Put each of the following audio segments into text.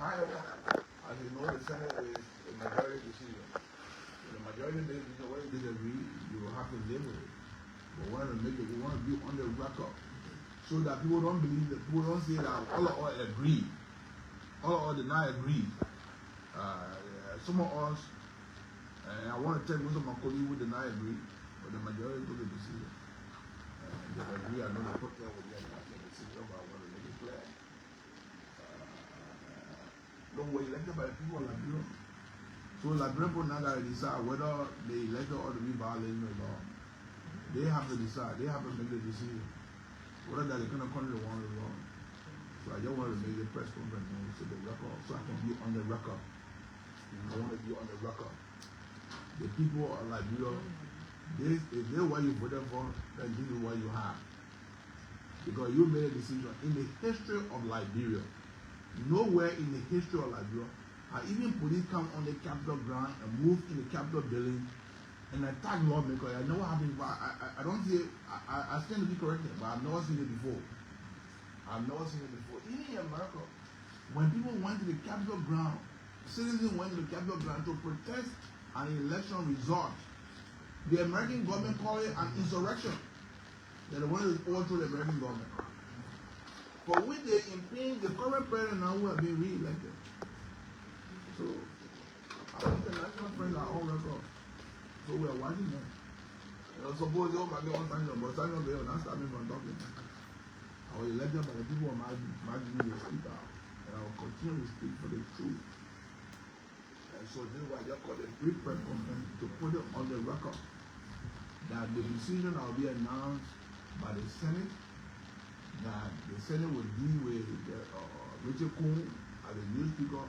Iowa, as you know, the Senate is a majority decision. The majority decision, when you disagree, you will have to live with it. But we want to be on the record so that people don't believe that people don't say that all agree. All did not agree. Some of us, I want to tell most of my colleagues who did not agree, but the majority took the decision. They agree. I know the protest will get the decision, but I want to make it clear. Don't were elected by the people of Liberia. So Liberian people now got to decide whether they elected or to be violating the law. They have to decide. They have to make the decision whether that they cannot come to the one of the law. So I just wanted to make the press conference so the record, so I can be on the record. I want to be on the record. The people of Liberia, if they what you voted for, then this is what you have. Because you made a decision in the history of Liberia. Nowhere in the history of Liberia have even police come on the Capitol ground and move in the Capitol building and attack lawmakers. I know what happened, but I don't see it. I stand to be corrected, but I've never seen it before. Even in America, when people went to the Capitol ground, citizens went to the Capitol ground to protest an election result. The American government called it an insurrection. That they wanted to overthrow the American government. For which they impinged the current president now who have been re-elected. So, I think the national friends are on record. So we are watching them. Suppose they might be on sanction, but sanction they will not stop me from talking. I was elected by the people of McGill to speak out. And I will continue to speak for the truth. And so this is why I just called a brief press conference to put it on the record that the decision will be announced by the Senate, that the Senate will deal with Richard Kuhn as the new speaker.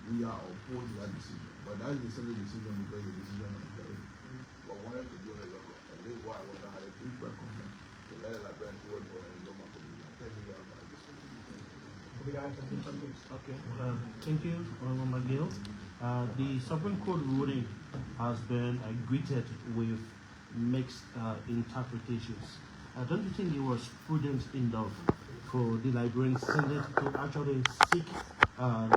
We are opposed to that decision. But that is the Senate decision because the decision of the majority. But I wanted to do the record. And this is why I want to have a brief press conference to let the Liberians know and know my community. Thank you very much. Okay. Thank you, Honorable McGill. The Supreme Court ruling has been greeted with mixed interpretations. Don't you think it was prudent enough for the Liberian Senate to actually seek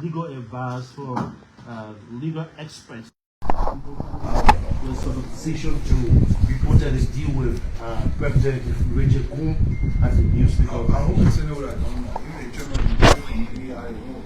legal advice from legal experts? The sort of decision to reportedly deal with Representative Richard Kuhn as a new speaker. I hope the Senate would have done that. If the chairman of the committee, I don't know.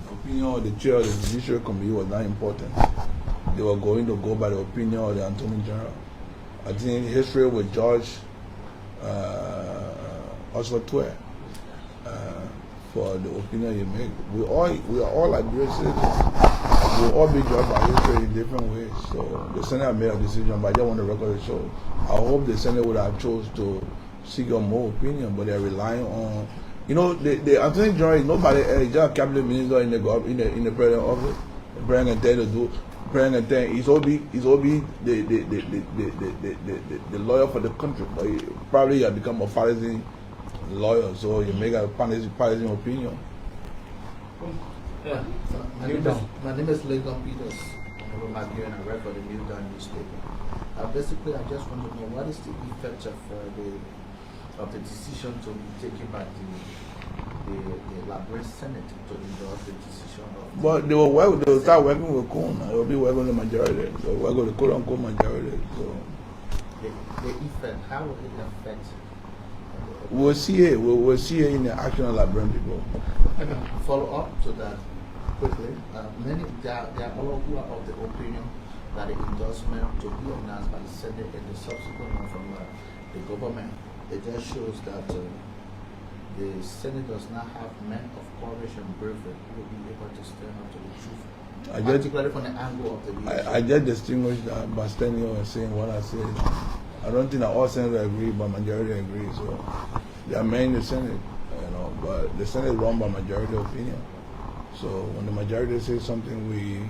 The opinion of the chair of the judiciary committee was not important. They were going to go by the opinion of the Attorney General. I think history with Judge Oswald Twe for the opinion you make. We are all Liberian citizens. We will all be judged by history in different ways. So the Senate made a decision, but I just want to record the show. I hope the Senate would have chose to seek a more opinion, but they're relying on, the Attorney General is nobody else, just a cabinet minister in the president's office. The president can tell to do. President can tell he's all be the lawyer for the country, but probably he has become a partisan lawyer, so you make a partisan opinion. Yeah. My name is Lincoln Peters. I'm a McGill and I work for the New Dawn newspaper. Basically, I just want to know what is the effect of the decision to be taken by the Liberian Senate to endorse the decision of. But they will start working with Kuhn. They will be working with the majority. They will work with the quote-unquote majority. So the effect, how will it affect? We'll see it. We'll see it in the action of Liberian people. Follow up to that quickly. There are all who are of the opinion that the endorsement to be announced by the Senate and the subsequent one from the government, it just shows that the Senate does not have men of courage and bravery who will be able to stand up to the truth. Particularly from the angle of the leadership. I just distinguished by standing here and saying what I said. I don't think that all senators agree, but majority agree. So there are men in the Senate, but the Senate is run by majority opinion. So when the majority says something,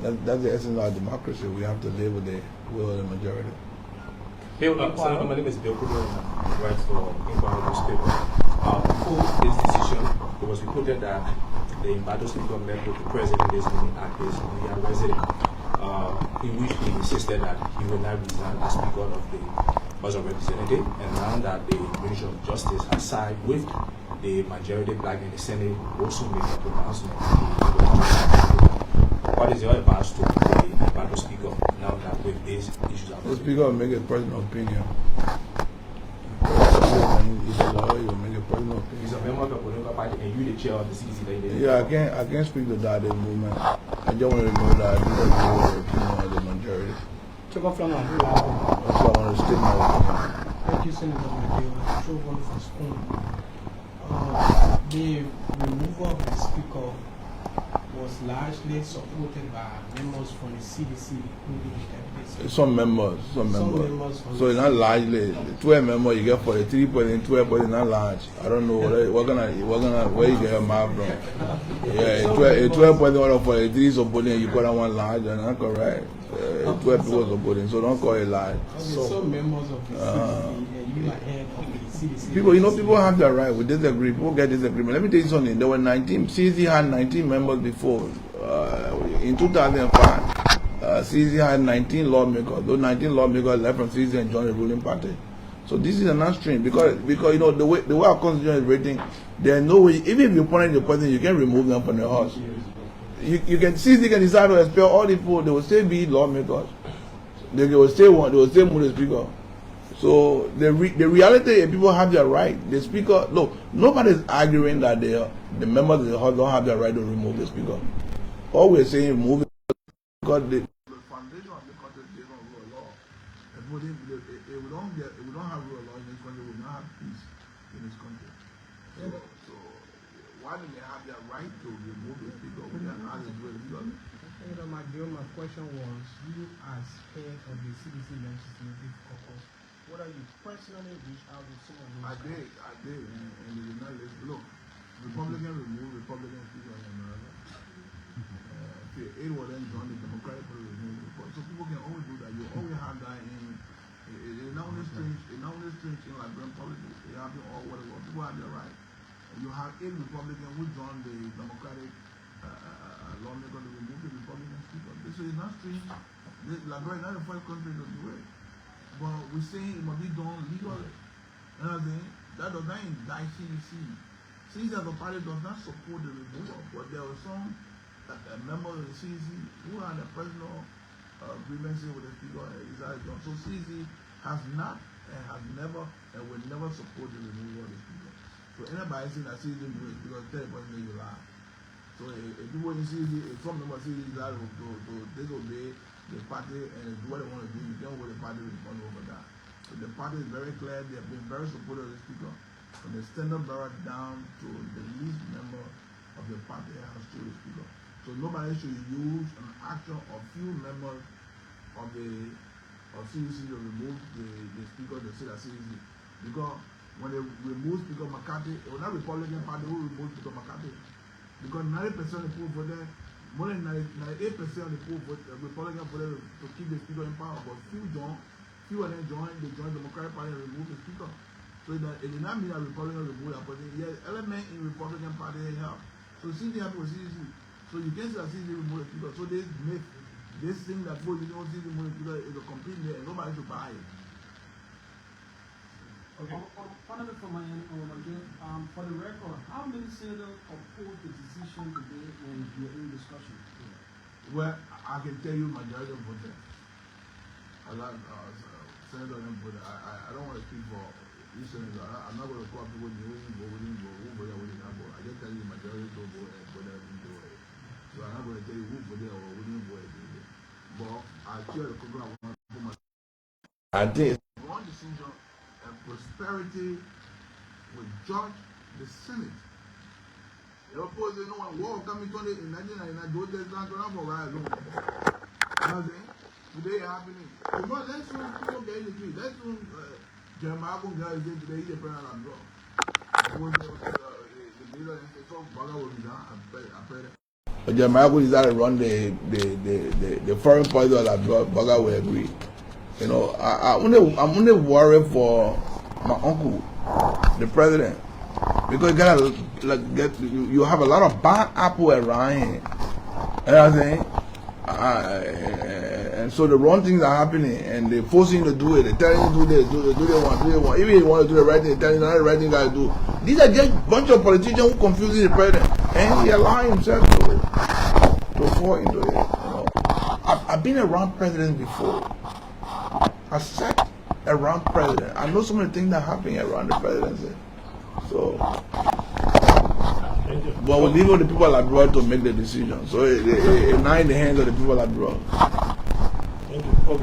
that's the essence of our democracy. We have to live with the will of the majority. Bill, my name is Bill Kruger, I write for Inquiry newspaper. Before this decision, it was reported that the Ibadan State government with the president is looking at his resident, in which he insisted that he will not resign as speaker of the House of Representatives, and now that the Ministry of Justice has sided with the majority black in the Senate, will soon make a pronouncement. What is your advice to the Speaker now that with these issues? The Speaker will make a personal opinion. He's a lawyer, he will make a personal opinion. He's a member of the political party, and you the chair of the CDC. Yeah, I can't speak to that at the moment. I just want to know that I do agree with the opinion of the majority. That's why I want to state my opinion. Thank you, Senator McGill. So wonderful spoon. The removal of the Speaker was largely supported by members from the CDC, including the deputy. Some members. So it's not largely 12 members. You get 43 point 12, but it's not large. I don't know where you get your math from. Yeah, 12 point 43 supporting, you call that one large, and not correct. 12 people supporting, so don't call it large. Okay, so members of the CDC, you are head of the CDC. People have their right. We disagree. People get disagreement. Let me tell you something. There were 19. CDC had 19 members before. In 2005, CDC had 19 lawmakers. Those 19 lawmakers left from CDC and joined the ruling party. So this is a non-stream because you know the way our constitution is written, there is no way. Even if you appoint the person, you can remove them from the house. You can CDC can decide to expel all the people. They will still be lawmakers. They will still move the Speaker. So the reality is people have their right. The Speaker, look, nobody is arguing that the members of the House don't have their right to remove the Speaker. All we're saying is remove it because the foundation of the country is based on rule of law. If we don't have rule of law in this country, we will not have peace in this country. So why do they have their right to remove the Speaker? We can ask them to do it. Senator McGill, my question was, you as head of the CDC Legislative Caucus, what are you personally reached out to some of those? I did, and they did not listen. Look, Republican removed Republican Speaker in America. It was then joined the Democratic Party removed. So people can always do that. You always have that in not only strange in Liberian politics. It happens all over the world. People have their right. And you have 8 Republicans who joined the Democratic lawmaker to remove the Republican Speaker. This is not strange. Liberia is not the first country to do it. But we're saying it must be done legally. You know what I'm saying? That does not indict CDC. CDC as a party does not support the removal, but there were some members of the CDC who had a personal grievances with the Speaker. So CDC has not and has never and will never support the removal of the Speaker. So anybody saying that CDC removes the Speaker, tell the person that you lie. So if people in CDC, if some members of CDC lie to disobey the party and do what they want to do, you don't hold the party responsible for that. So the party is very clear. They have been very supportive of the Speaker, from the standard bearer down to the least member of the party has to the Speaker. So nobody should use an action of few members of CDC to remove the Speaker to say that CDC. Because when they remove Speaker McCarthy, it was not Republican Party who removed Speaker McCarthy. Because 90% of the people voted, more than 98% of the people voted, Republican voted to keep the Speaker in power, but few of them joined the Democratic Party and removed the Speaker. So it did not mean that Republicans removed that person. Yes, element in Republican Party help. So CDC happened with CDC. So you can't say that CDC removed the Speaker. So this myth, this thing that people you don't see the Speaker is a complete myth and nobody should buy it. Okay. Finally, from my end, again, for the record, how many senators opposed the decision today when you're in discussion? Well, I can tell you majority of voted. A lot of senators didn't vote. I don't want to speak for each senator. I'm not going to call people who didn't vote, who voted, who did not vote. I just tell you the majority don't vote and voted didn't vote. So I'm not going to tell you who voted or who didn't vote. But I share the program. I think one decision and prosperity will judge the Senate. You oppose you know when war coming to in 1999, those days not going for right alone. You know what I'm saying? Today happening. Because let's soon people get in the tree. Let's soon Jeremiah go get in today, he's a prayer and draw. The leader and say, so Baga will be down, I pray that. Jeremiah go decide to run the foreign policy that Baga will agree. You know, I'm only worried for my uncle, the president, because you gotta you have a lot of bad apple around here. You know what I'm saying? And so the wrong things are happening, and they're forcing you to do it. They're telling you to do this, do they want. Even if you want to do the right thing, they're telling you not the right thing to do. These are just a bunch of politicians who confuse the president, and he allowed himself to fall into it. You know, I've been around presidents before. I sat around president. I know some of the things that happen around the presidency. So, but we leave it to the people abroad to make the decision. So it's not in the hands of the people abroad. Thank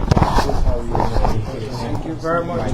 you very much.